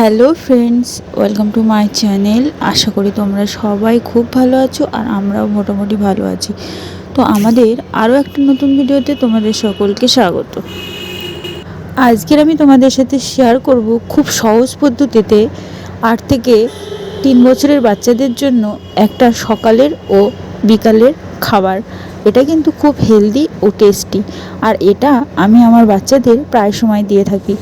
Hello friends, welcome to my channel. আশা করি তোমরা সবাই খুব ভালো আছো আর আমরাও মোটামুটি ভালো আছি। তো আমাদের আরও একটা নতুন ভিডিওতে তোমাদের সকলকে স্বাগত। আজকের আমি তোমাদের সাথে শেয়ার করব খুব সহজ পদ্ধতিতে 8 থেকে 3 বছরের বাচ্চাদের জন্য একটা সকালের ও বিকালের খাবার। এটা কিন্তু খুব হেলদি ও টেস্টি, আর এটা আমি আমার বাচ্চাদের প্রায় সময় দিয়ে থাকি,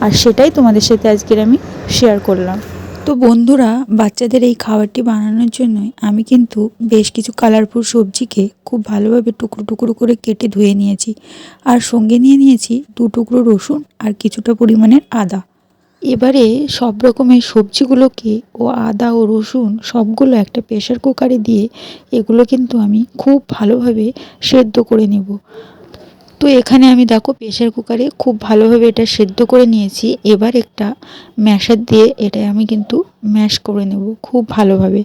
আর সেটাই তোমাদের সাথে আজকের আমি শেয়ার করলাম। তো বন্ধুরা, বাচ্চাদের এই খাবারটি বানানোর জন্যই আমি কিন্তু বেশ কিছু কালারফুল সবজিকে খুব ভালোভাবে টুকরো টুকরো করে কেটে ধুয়ে নিয়েছি, আর সঙ্গে নিয়েছি 2 টুকরো রসুন আর কিছুটা পরিমাণের আদা। এবারে সব রকমের সবজিগুলোকে ও আদা ও রসুন সবগুলো একটা প্রেসার কুকারে দিয়ে এগুলো কিন্তু আমি খুব ভালোভাবে সেদ্ধ করে নেব। তো এখানে আমি দেখো প্রেসার কুকারে খুব ভালোভাবে এটা সেদ্ধ করে নিয়েছি। এবার একটা ম্যাশার দিয়ে এটা আমি কিন্তু ম্যাশ করে নেব খুব ভালোভাবে।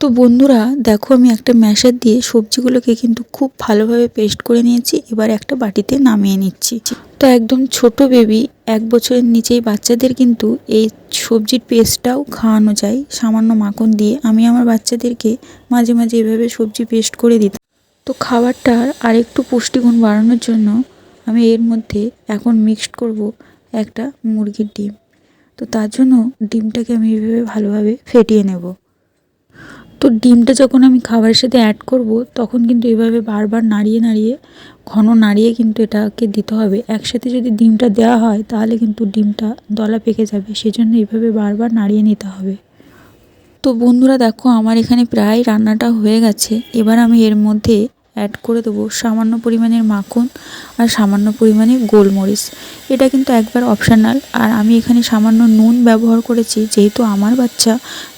তো বন্ধুরা দেখো, আমি একটা ম্যাশার দিয়ে সবজিগুলোকে কিন্তু খুব ভালোভাবে পেস্ট করে নিয়েছি। এবার একটা বাটিতে নামিয়ে নিচ্ছি। তো একদম ছোট বেবি 1 বছরের নিচেই বাচ্চাদের কিন্তু এই সবজির পেস্টটাও খাওয়ানো যায় সামান্য মাখন দিয়ে। আমি আমার বাচ্চাদেরকে মাঝে মাঝে এভাবে সবজি পেস্ট করে দিতাম। তো খাবারটার আরেকটু পুষ্টিগুণ বাড়ানোর জন্য আমি এর মধ্যে এখন মিক্সড করব একটা মুরগির ডিম। তো তার জন্য ডিমটাকে আমি এভাবে ভালোভাবে ফেটিয়ে নেব। তো ডিমটা যখন আমি খাবারের সাথে অ্যাড করব তখন কিন্তু এভাবে বারবার নাড়িয়ে নাড়িয়ে ঘন নাড়িয়ে কিন্তু এটাকে দিতে হবে। একসাথে যদি ডিমটা দেওয়া হয় তাহলে কিন্তু ডিমটা দলা পেকে যাবে, সেজন্য এইভাবে বারবার নাড়িয়ে নিতে হবে। তো বন্ধুরা দেখো, আমার এখানে প্রায় রান্নাটা হয়ে গেছে। এবার আমি এর মধ্যে অ্যাড করে দেবো সামান্য পরিমাণের মাখন আর সামান্য পরিমাণে গোলমরিচ। এটা কিন্তু একবার অপশনাল, আর আমি এখানে সামান্য নুন ব্যবহার করেছি, যেহেতু আমার বাচ্চা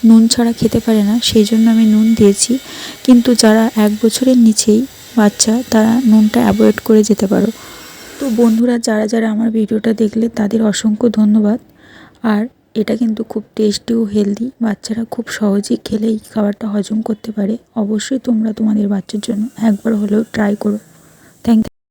নুন ছাড়া খেতে পারে না, সেই জন্য আমি নুন দিয়েছি। কিন্তু যারা 1 বছরের নিচেই বাচ্চা তারা নুনটা অ্যাভয়েড করে যেতে পারো। তো বন্ধুরা, যারা যারা আমার ভিডিওটা দেখলে তাদের অসংখ্য ধন্যবাদ। আর এটা কিন্তু খুব টেস্টি ও হেলদি, বাচ্চারা খুব সহজেই খেলে এই খাবারটা হজম করতে পারে। অবশ্যই তোমরা তোমাদের বাচ্চার জন্য একবার হলেও ট্রাই করো। Thank you.